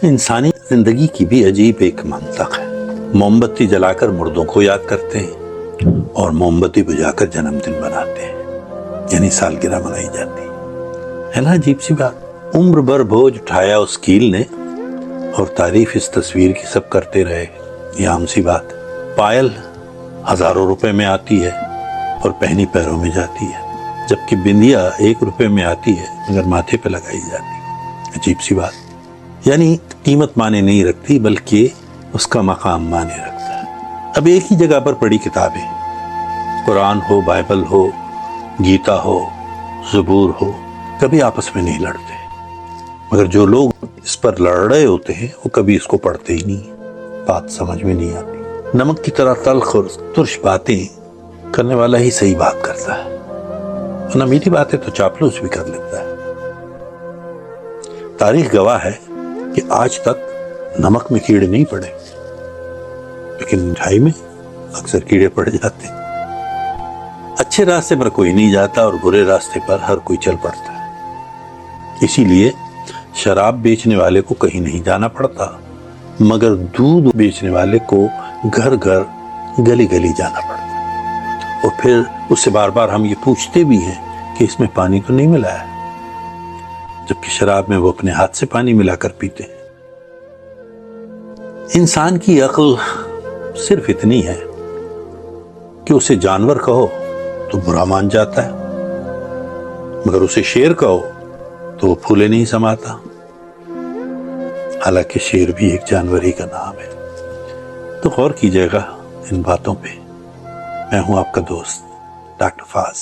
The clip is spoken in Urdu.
انسانی زندگی کی بھی عجیب ایک منطق ہے. موم بتی جلا کر مردوں کو یاد کرتے ہیں اور موم بتی بجھا کر جنم دن مناتے ہیں، یعنی سالگرہ منائی جاتی ہے نا. عجیب سی بات. عمر بھر بوجھ اٹھایا اس کیل نے اور تعریف اس تصویر کی سب کرتے رہے. یہ عام سی بات. پائل ہزاروں روپے میں آتی ہے اور پہنی پیروں میں جاتی ہے، جبکہ بندیا 1 روپے میں آتی ہے مگر ماتھے پہ لگائی جاتی ہے. عجیب سی بات. یعنی قیمت معنی نہیں رکھتی بلکہ اس کا مقام معنی رکھتا ہے. اب ایک ہی جگہ پر پڑھی کتابیں، قرآن ہو، بائبل ہو، گیتا ہو، زبور ہو، کبھی آپس میں نہیں لڑتے، مگر جو لوگ اس پر لڑ رہے ہوتے ہیں وہ کبھی اس کو پڑھتے ہی نہیں. بات سمجھ میں نہیں آتی. نمک کی طرح تلخ اور ترش باتیں کرنے والا ہی صحیح بات کرتا ہے، ورنہ میٹھی باتیں تو چاپلوس بھی کر لیتا ہے. تاریخ گواہ ہے کہ آج تک نمک میں کیڑے نہیں پڑے، لیکن مٹھائی میں اکثر کیڑے پڑ جاتے ہیں. اچھے راستے پر کوئی نہیں جاتا اور برے راستے پر ہر کوئی چل پڑتا ہے. اسی لیے شراب بیچنے والے کو کہیں نہیں جانا پڑتا، مگر دودھ بیچنے والے کو گھر گھر گلی گلی جانا پڑتا. اور پھر اس سے بار بار ہم یہ پوچھتے بھی ہیں کہ اس میں پانی تو نہیں ملا ہے، جبکہ شراب میں وہ اپنے ہاتھ سے پانی ملا کر پیتے ہیں. انسان کی عقل صرف اتنی ہے کہ اسے جانور کہو تو برا مان جاتا ہے، مگر اسے شیر کہو تو وہ پھولے نہیں سماتا، حالانکہ شیر بھی ایک جانور ہی کا نام ہے. تو غور کیجئے گا ان باتوں پہ. میں ہوں آپ کا دوست ڈاکٹر فاض.